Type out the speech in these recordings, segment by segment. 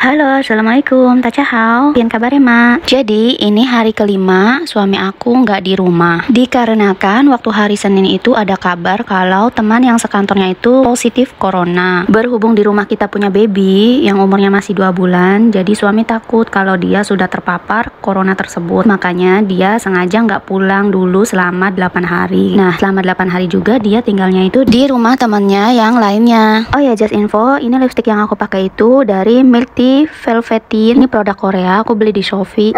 Halo, assalamualaikum, Tachahao. Pian kabarnya, Mak? Jadi, ini hari kelima suami aku nggak di rumah. Dikarenakan waktu hari Senin itu ada kabar kalau teman yang sekantornya itu positif corona. Berhubung di rumah kita punya baby yang umurnya masih 2 bulan, jadi suami takut kalau dia sudah terpapar corona tersebut. Makanya dia sengaja nggak pulang dulu selama 8 hari. Nah, selama 8 hari juga dia tinggalnya itu di rumah temannya yang lainnya. Oh ya, just info, ini lipstick yang aku pakai itu dari Milk Tea Velveteen. Ini produk Korea, aku beli di Shopee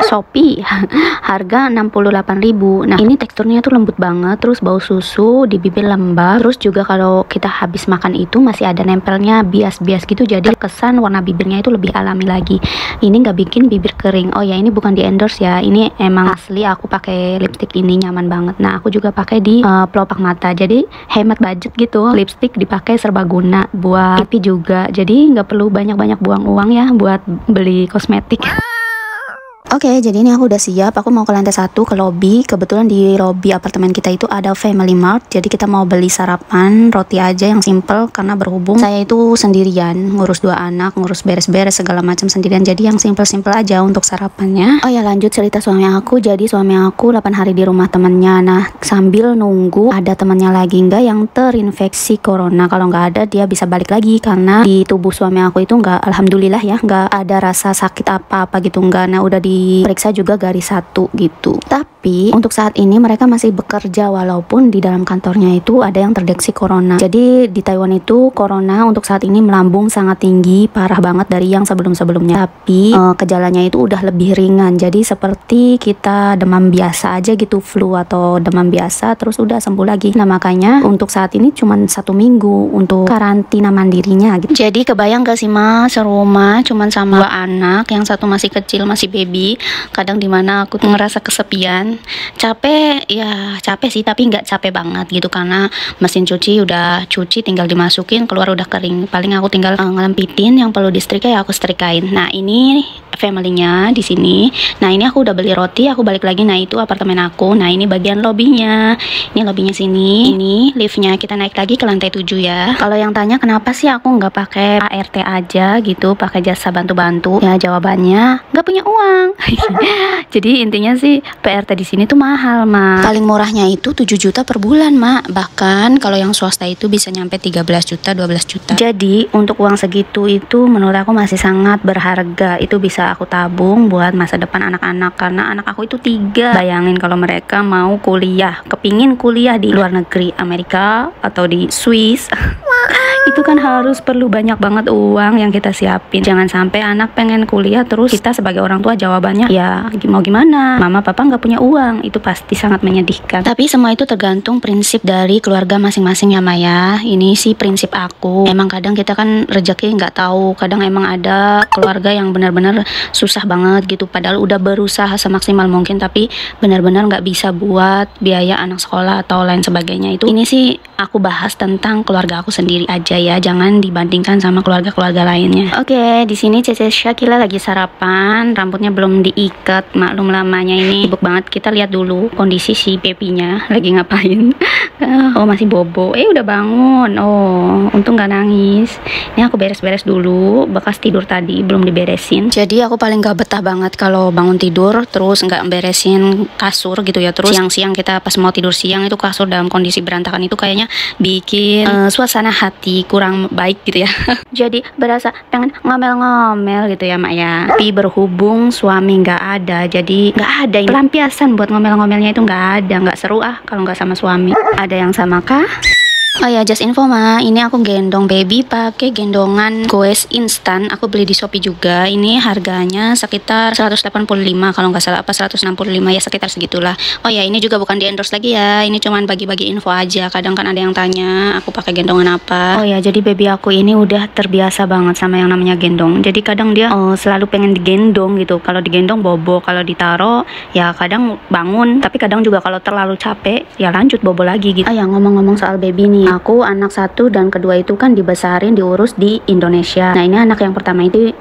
harga 68.000. Nah, ini teksturnya tuh lembut banget, terus bau susu, di bibir lembab, terus juga kalau kita habis makan itu masih ada nempelnya bias-bias gitu, jadi kesan warna bibirnya itu lebih alami lagi. Ini nggak bikin bibir kering. Oh ya, ini bukan di endorse ya, ini emang asli aku pakai lipstick ini, nyaman banget. Nah, aku juga pakai di pelopak mata, jadi hemat budget gitu. Lipstick dipakai serbaguna buat pipi juga, jadi nggak perlu banyak-banyak buang uang ya buat beli kosmetik. Oke, jadi ini aku udah siap. Aku mau ke lantai 1 ke lobby. Kebetulan di lobby apartemen kita itu ada Family Mart. Jadi kita mau beli sarapan roti aja yang simple, karena berhubung saya itu sendirian, ngurus 2 anak, ngurus beres-beres segala macam sendirian. Jadi yang simple-simple aja untuk sarapannya. Oh ya, lanjut cerita suami aku. Jadi suami aku 8 hari di rumah temennya. Nah, sambil nunggu ada temennya lagi nggak yang terinfeksi corona. Kalau nggak ada, dia bisa balik lagi, karena di tubuh suami aku itu nggak, alhamdulillah ya, nggak ada rasa sakit apa-apa gitu, nggak. Nah, udah diperiksa juga garis 1 gitu. Tapi untuk saat ini mereka masih bekerja, walaupun di dalam kantornya itu ada yang terdeteksi corona. Jadi di Taiwan itu corona untuk saat ini melambung sangat tinggi, parah banget dari yang sebelum-sebelumnya. Tapi gejalanya itu udah lebih ringan. Jadi seperti kita demam biasa aja gitu, flu atau demam biasa, terus udah sembuh lagi. Nah, makanya untuk saat ini cuman 1 minggu untuk karantina mandirinya gitu. Jadi kebayang gak sih, Mas, serumah cuman sama 2 anak, yang satu masih kecil, masih baby. Kadang dimana aku tuh ngerasa kesepian, capek ya, capek sih, tapi nggak capek banget gitu, karena mesin cuci udah cuci, tinggal dimasukin, keluar udah kering. Paling aku tinggal ngelempitin, yang perlu disetrika ya aku setrikain. Nah, ini family-nya di sini. Nah, ini aku udah beli roti, aku balik lagi. Nah, itu apartemen aku. Nah, ini bagian lobbynya. Ini lobbynya sini. Ini liftnya, kita naik lagi ke lantai 7 ya. Kalau yang tanya kenapa sih aku nggak pakai ART aja gitu, pakai jasa bantu-bantu, ya jawabannya nggak punya uang. Jadi intinya sih PRT di sini tuh mahal, Mak. Paling murahnya itu 7 juta per bulan, Mak. Bahkan kalau yang swasta itu bisa nyampe 13 juta, 12 juta. Jadi untuk uang segitu itu menurut aku masih sangat berharga. Itu bisa aku tabung buat masa depan anak-anak, karena anak aku itu 3. Bayangin kalau mereka mau kuliah, kepingin kuliah di luar negeri, Amerika atau di Swiss. Itu kan harus perlu banyak banget uang yang kita siapin. Jangan sampai anak pengen kuliah terus kita sebagai orang tua jawabannya ya mau gimana, mama papa nggak punya uang. Itu pasti sangat menyedihkan. Tapi semua itu tergantung prinsip dari keluarga masing-masing ya, Maya. Ini sih prinsip aku. Emang kadang kita kan rezeki nggak tahu, kadang emang ada keluarga yang benar-benar susah banget gitu, padahal udah berusaha semaksimal mungkin, tapi benar-benar nggak bisa buat biaya anak sekolah atau lain sebagainya. Itu ini sih aku bahas tentang keluarga aku sendiri aja ya, jangan dibandingkan sama keluarga-keluarga lainnya. Oke, di sini Cece Syakila lagi sarapan, rambutnya belum diikat, maklum lamanya ini sibuk banget. Kita lihat dulu kondisi si babynya lagi ngapain. Oh, masih bobo. Udah bangun. Oh, untung gak nangis. Ini aku beres-beres dulu, bekas tidur tadi belum diberesin. Jadi aku paling gak betah banget kalau bangun tidur terus nggak beresin kasur gitu ya. Terus siang-siang kita pas mau tidur siang itu kasur dalam kondisi berantakan, itu kayaknya bikin suasana hati kurang baik gitu ya. Jadi berasa pengen ngomel-ngomel gitu ya, Mak ya. Tapi berhubung suami nggak ada, jadi nggak ada pelampiasan buat ngomel-ngomelnya, itu nggak ada, nggak seru kalau nggak sama suami. Ada yang sama kah? Oh ya, just info, Ma, ini aku gendong baby pakai gendongan goes instan. Aku beli di Shopee juga. Ini harganya sekitar 185 kalau nggak salah, apa 165 ya, sekitar segitulah. Oh ya, ini juga bukan di endorse lagi ya. Ini cuman bagi-bagi info aja. Kadang kan ada yang tanya aku pakai gendongan apa. Oh ya, jadi baby aku ini udah terbiasa banget sama yang namanya gendong. Jadi kadang dia selalu pengen digendong gitu. Kalau digendong bobo, kalau ditaro ya kadang bangun. Tapi kadang juga kalau terlalu capek ya lanjut bobo lagi gitu. Oh ya, ngomong-ngomong soal baby nih Jadi aku anak satu dan kedua itu kan dibesarin diurus di Indonesia. Nah ini anak yang pertama itu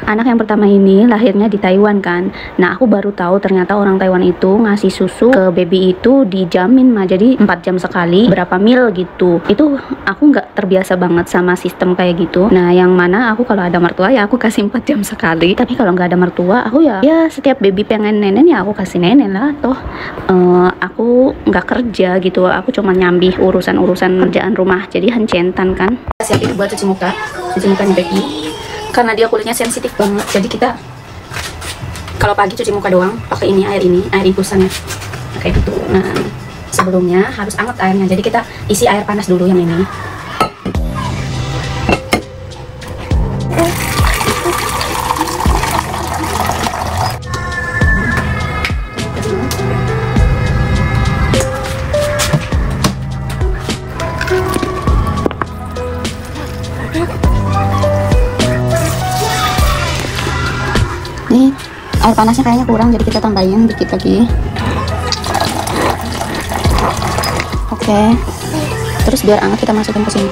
anak yang pertama ini lahirnya di Taiwan kan. Nah aku baru tahu ternyata orang Taiwan itu ngasih susu ke baby itu dijamin mah, jadi 4 jam sekali berapa mil gitu. Itu aku nggak terbiasa banget sama sistem kayak gitu. Nah yang mana aku kalau ada mertua ya aku kasih 4 jam sekali, tapi kalau nggak ada mertua aku ya setiap baby pengen nenen ya aku kasih nenen lah. Toh aku nggak kerja gitu, aku cuma nyambi urusan kerjaan rumah, jadi hencentan kan. Siap itu buat cuci mukanya baby karena dia kulitnya sensitif banget. Jadi kita kalau pagi cuci muka doang pakai air infusannya kayak gitu. Nah sebelumnya harus anget airnya, jadi kita isi air panas dulu yang ini. Nih air panasnya kayaknya kurang, jadi kita tambahin dikit lagi. Oke. Terus biar anget kita masukin ke sini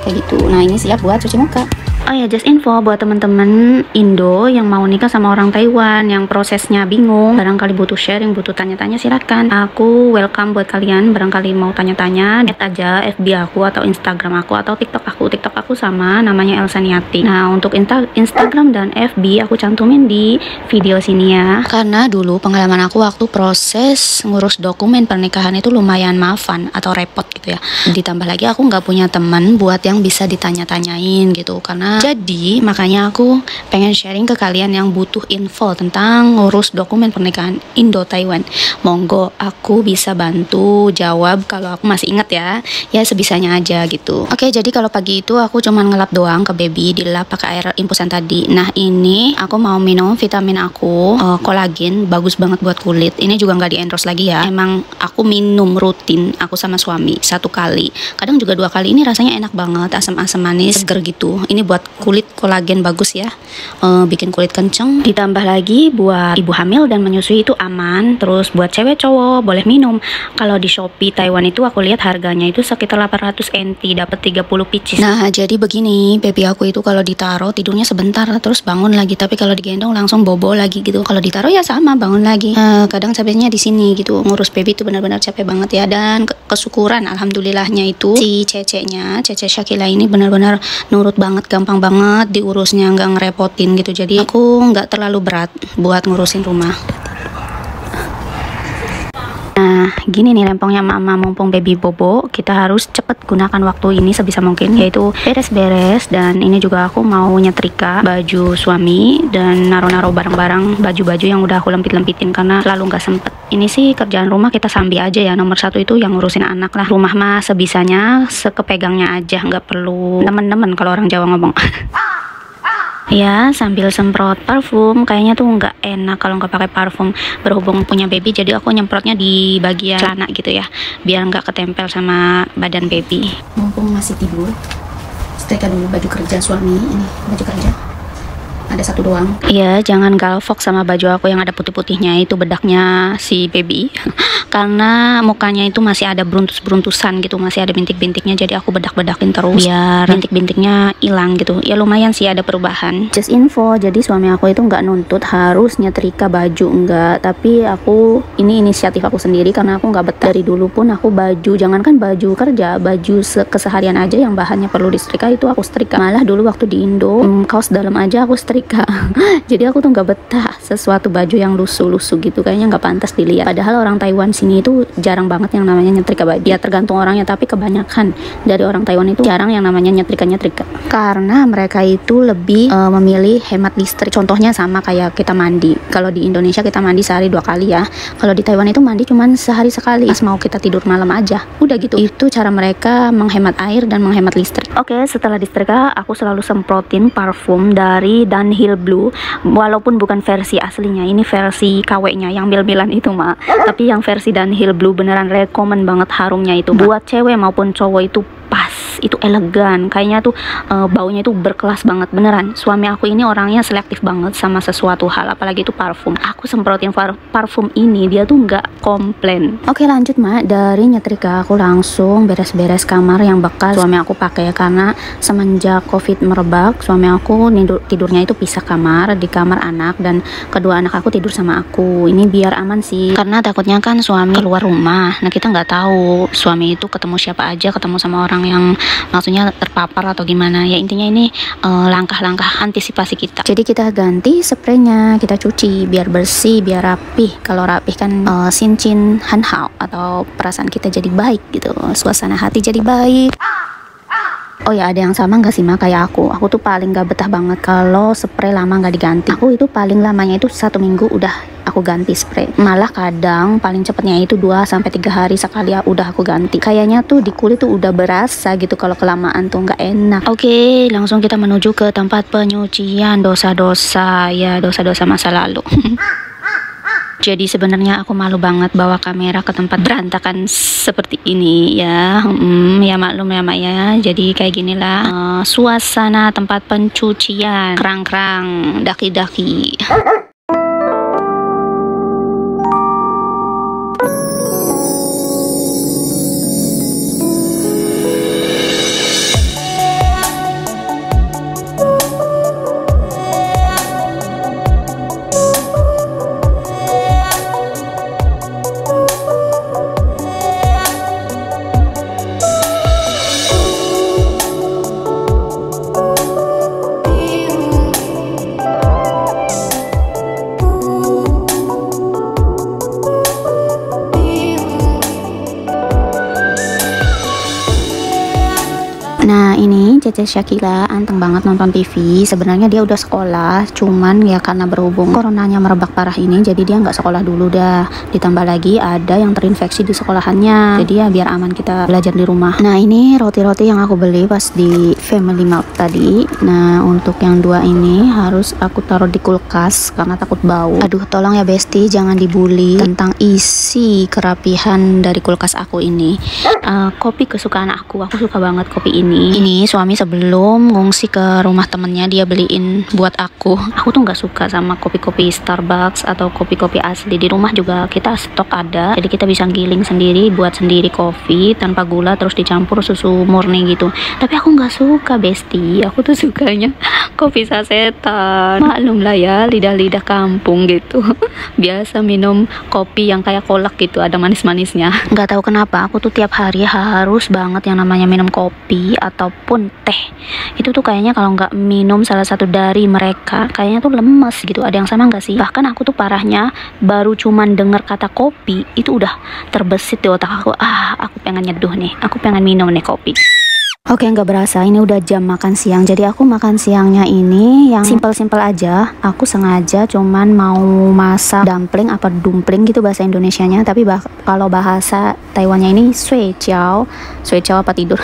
kayak gitu. Nah ini siap buat cuci muka. Oh ya, just info buat teman-teman Indo yang mau nikah sama orang Taiwan, yang prosesnya bingung, barangkali butuh sharing, butuh tanya-tanya, silakan. Aku welcome buat kalian, barangkali mau tanya-tanya, add aja FB aku atau Instagram aku atau TikTok aku. TikTok aku sama namanya Elsa Niati. Nah, untuk Instagram dan FB aku cantumin di video sini ya. Karena dulu pengalaman aku waktu proses ngurus dokumen pernikahan itu lumayan maafan atau repot gitu ya. Ditambah lagi aku nggak punya teman buat yang bisa ditanya-tanyain gitu. Jadi makanya aku pengen sharing ke kalian yang butuh info tentang ngurus dokumen pernikahan Indo-Taiwan. Monggo aku bisa bantu jawab kalau aku masih ingat ya sebisanya aja gitu. Oke, jadi kalau pagi itu aku cuman ngelap doang ke baby, dilap pakai air infusan tadi. Nah ini aku mau minum vitamin aku, kolagen, bagus banget buat kulit. Ini juga nggak di endorse lagi ya, emang aku minum rutin, aku sama suami 1 kali, kadang juga 2 kali. Ini rasanya enak banget, asam-asam manis, seger gitu. Ini buat kulit kolagen bagus ya, bikin kulit kenceng. Ditambah lagi buat ibu hamil dan menyusui itu aman. Terus buat cewek cowok boleh minum. Kalau di Shopee Taiwan itu aku lihat harganya itu sekitar 800 NT, dapat 30 pieces. Nah jadi begini, baby aku itu kalau ditaruh tidurnya sebentar terus bangun lagi, tapi kalau digendong langsung bobo lagi gitu. Kalau ditaruh ya sama bangun lagi. Kadang capeknya di sini gitu, ngurus baby itu benar-benar capek banget ya. Dan kesyukuran alhamdulillahnya itu si Cece Shakila ini benar-benar nurut banget, gampang banget diurusnya, nggak ngerepotin gitu. Jadi aku nggak terlalu berat buat ngurusin rumah. Nah gini nih rempongnya mama, mumpung baby bobo kita harus cepet gunakan waktu ini sebisa mungkin, yaitu beres-beres. Dan ini juga aku mau nyetrika baju suami dan naruh-naruh barang-barang, baju-baju yang udah aku lempit-lempitin karena lalu nggak sempet. Ini sih kerjaan rumah kita sambi aja ya, nomor 1 itu yang ngurusin anak lah. Rumah mah sebisanya, sekepegangnya aja, nggak perlu nemen-nemen kalau orang Jawa ngomong. Ya sambil semprot parfum, kayaknya tuh nggak enak kalau nggak pakai parfum. Berhubung punya baby jadi aku nyemprotnya di bagian celana gitu ya, biar nggak ketempel sama badan baby. Mumpung masih tidur, setrika dulu baju kerja suami. Ini baju kerja ada 1 doang. Iya, jangan galvok sama baju aku yang ada putih-putihnya, itu bedaknya si baby. Karena mukanya itu masih ada beruntus-beruntusan gitu, masih ada bintik-bintiknya, jadi aku bedak-bedakin terus biar bintik-bintiknya hilang gitu. Ya lumayan sih ada perubahan. Just info, jadi suami aku itu nggak nuntut harus nyetrika baju, enggak. Tapi aku, ini inisiatif aku sendiri karena aku nggak betah. Dari dulu pun aku baju, jangankan baju kerja, baju keseharian aja yang bahannya perlu disetrika itu aku setrika. Malah dulu waktu di Indo, kaos dalam aja aku setrika. Jadi aku tuh nggak betah sesuatu baju yang lusuh-lusuh gitu, kayaknya nggak pantas dilihat. Padahal orang Taiwan sini itu jarang banget yang namanya nyetrika baju. Ya tergantung orangnya, tapi kebanyakan dari orang Taiwan itu jarang yang namanya nyetrika karena mereka itu lebih memilih hemat listrik. Contohnya sama kayak kita mandi. Kalau di Indonesia kita mandi sehari 2 kali ya, kalau di Taiwan itu mandi cuman sehari sekali, pas mau kita tidur malam aja udah gitu. Itu cara mereka menghemat air dan menghemat listrik. Oke, setelah disetrika aku selalu semprotin parfum dari Dunhill Blue, walaupun bukan versi aslinya, ini versi KW-nya yang mil-milan itu mah. Tapi yang versi Dunhill Blue beneran rekomen banget harumnya itu. Buat cewek maupun cowok itu pas itu elegan, kayaknya tuh baunya itu berkelas banget beneran. Suami aku ini orangnya selektif banget sama sesuatu hal, apalagi itu parfum. Aku semprotin parfum ini, dia tuh nggak komplain. Oke, lanjut Mak. Dari nyetrika aku langsung beres-beres kamar yang bekas suami aku pakai, karena semenjak covid merebak suami aku tidurnya itu pisah kamar, di kamar anak, dan kedua anak aku tidur sama aku. Ini biar aman sih, karena takutnya kan suami keluar rumah, nah kita nggak tahu suami itu ketemu siapa aja, ketemu sama orang yang maksudnya terpapar atau gimana ya. Intinya ini langkah-langkah antisipasi kita. Jadi kita ganti spraynya, kita cuci biar bersih, biar rapih. Kalau rapih kan sincin hanhao, atau perasaan kita jadi baik gitu, suasana hati jadi baik. Oh ya, ada yang sama nggak sih Ma kayak aku? Aku tuh paling gak betah banget kalau spray lama nggak diganti. Aku itu paling lamanya itu 1 minggu udah aku ganti spray. Malah kadang paling cepatnya itu 2-3 hari sekali ya udah aku ganti. Kayaknya tuh di kulit tuh udah berasa gitu kalau kelamaan tuh nggak enak. Oke, langsung kita menuju ke tempat penyucian dosa-dosa ya, dosa-dosa masa lalu. Jadi sebenarnya aku malu banget bawa kamera ke tempat berantakan seperti ini ya. Ya maklum ya Mak ya. Jadi kayak ginilah suasana tempat pencucian. Kerang-kerang, daki-daki. Nah ini Cece Syakila anteng banget nonton TV. Sebenarnya dia udah sekolah, cuman ya karena berhubung coronanya merebak parah ini, jadi dia nggak sekolah dulu dah. Ditambah lagi ada yang terinfeksi di sekolahannya, jadi ya biar aman kita belajar di rumah. Nah ini roti-roti yang aku beli pas di Family Mart tadi. Nah untuk yang 2 ini harus aku taruh di kulkas karena takut bau. Aduh tolong ya Besti, jangan dibully tentang isi kerapihan dari kulkas aku ini. Kopi kesukaan aku suka banget kopi ini. Ini suami sebelum ngungsi ke rumah temennya dia beliin buat aku. Aku tuh nggak suka sama kopi-kopi Starbucks atau kopi-kopi asli. Di rumah juga kita stok ada, jadi kita bisa giling sendiri, buat sendiri kopi tanpa gula, terus dicampur susu murni gitu. Tapi aku nggak suka Besti, aku tuh sukanya kopi sasetan. Maklum lah ya, lidah-lidah kampung gitu. Biasa minum kopi yang kayak kolak gitu, ada manis-manisnya. Nggak tahu kenapa aku tuh tiap hari harus banget yang namanya minum kopi ataupun teh. Itu tuh kayaknya kalau nggak minum salah satu dari mereka kayaknya tuh lemes gitu. Ada yang sama nggak sih? Bahkan aku tuh parahnya baru cuman denger kata kopi itu udah terbesit di otak aku. Aku pengen nyeduh nih, aku pengen minum nih kopi. Oke, nggak berasa ini udah jam makan siang. Jadi aku makan siangnya ini yang simpel-simpel aja. Aku sengaja cuman mau masak dumpling apa dumpling gitu bahasa Indonesianya. Tapi kalau bahasa Taiwannya ini sui jiao apa tidur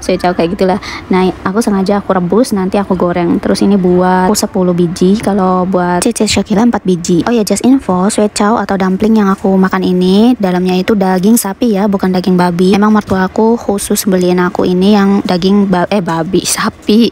sui jiao kayak gitulah. Nah aku sengaja aku rebus, nanti aku goreng. Terus ini buat 10 biji, kalau buat Cece Syakila 4 biji. Oh ya, just info, sui jiao atau dumpling yang aku makan ini dalamnya itu daging sapi ya, bukan daging babi. Emang mertua aku khusus beliin aku ini yang daging babi sapi,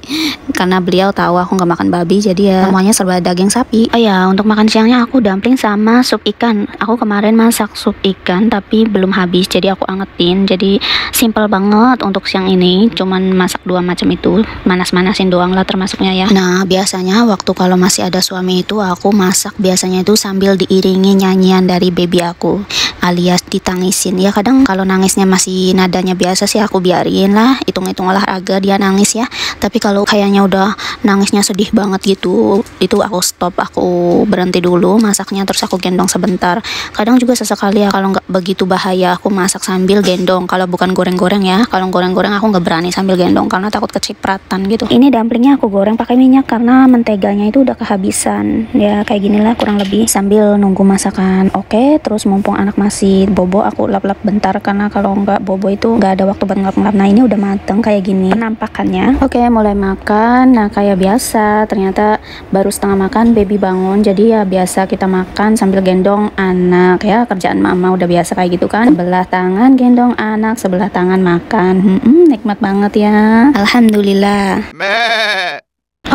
karena beliau tahu aku nggak makan babi, jadi ya semuanya serba daging sapi. Oh ya, untuk makan siangnya aku dumpling sama sup ikan. Aku kemarin masak sup ikan tapi belum habis, jadi aku angetin. Jadi simple banget untuk siang ini, cuman masak 2 macam itu, manas-manasin doang lah termasuknya ya. Nah biasanya waktu kalau masih ada suami itu aku masak biasanya itu sambil diiringi nyanyian dari baby aku, alias ditangisin ya. Kadang kalau nangisnya masih nadanya biasa sih aku biarin lah, hitung-hitung olahraga dia nangis ya. Tapi kalau kayaknya udah nangisnya sedih banget gitu, itu aku stop, aku berhenti dulu masaknya, terus aku gendong sebentar. Kadang juga sesekali ya kalau nggak begitu bahaya aku masak sambil gendong, kalau bukan goreng-goreng ya. Kalau goreng-goreng aku nggak berani sambil gendong karena takut kecipratan gitu. Ini dumplingnya aku goreng pakai minyak karena menteganya itu udah kehabisan ya. Kayak ginilah kurang lebih, sambil nunggu masakan oke. Terus mumpung anak masih bobo aku lap-lap bentar, karena kalau nggak bobo itu nggak ada waktu buat ngelap-ngelap. Nah ini udah mateng kayak gini penampakannya. Oke, mulai makan. Nah, kayak biasa ternyata baru setengah makan baby bangun, jadi ya biasa kita makan sambil gendong anak ya, kerjaan mama udah biasa kayak gitu kan, sebelah tangan gendong anak, sebelah tangan makan. Nikmat banget ya, alhamdulillah.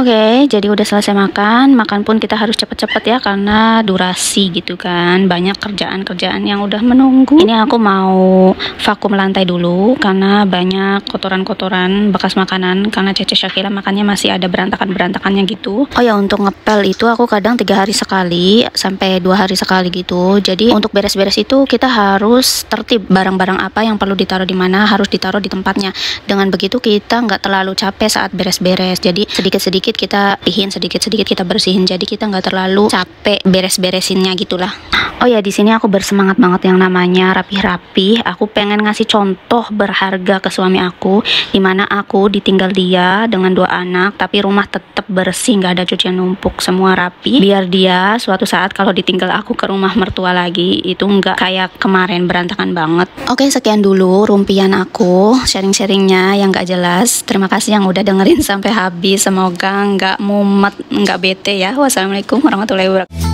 Oke, jadi udah selesai makan pun kita harus cepet-cepet ya karena durasi gitu kan, banyak kerjaan-kerjaan yang udah menunggu. Ini aku mau vakum lantai dulu karena banyak kotoran-kotoran bekas makanan, karena Cece Shakira makannya masih ada berantakan-berantakannya gitu. Oh ya, untuk ngepel itu aku kadang 3 hari sekali sampai 2 hari sekali gitu. Jadi untuk beres-beres itu kita harus tertib, barang-barang apa yang perlu ditaruh di mana harus ditaruh di tempatnya. Dengan begitu kita nggak terlalu capek saat beres-beres. Jadi sedikit-sedikit kita pihin, sedikit-sedikit kita bersihin, jadi kita nggak terlalu capek beres-beresinnya gitulah. Oh ya, di sini aku bersemangat banget yang namanya rapih-rapih. Aku pengen ngasih contoh berharga ke suami aku, dimana aku ditinggal dia dengan 2 anak tapi rumah tetap bersih, nggak ada cucian numpuk, semua rapi, biar dia suatu saat kalau ditinggal aku ke rumah mertua lagi itu nggak kayak kemarin berantakan banget. Oke, sekian dulu rumpian aku, sharing-sharingnya yang nggak jelas. Terima kasih yang udah dengerin sampai habis, semoga nggak mumet, nggak bete ya. Wassalamualaikum warahmatullahi wabarakatuh.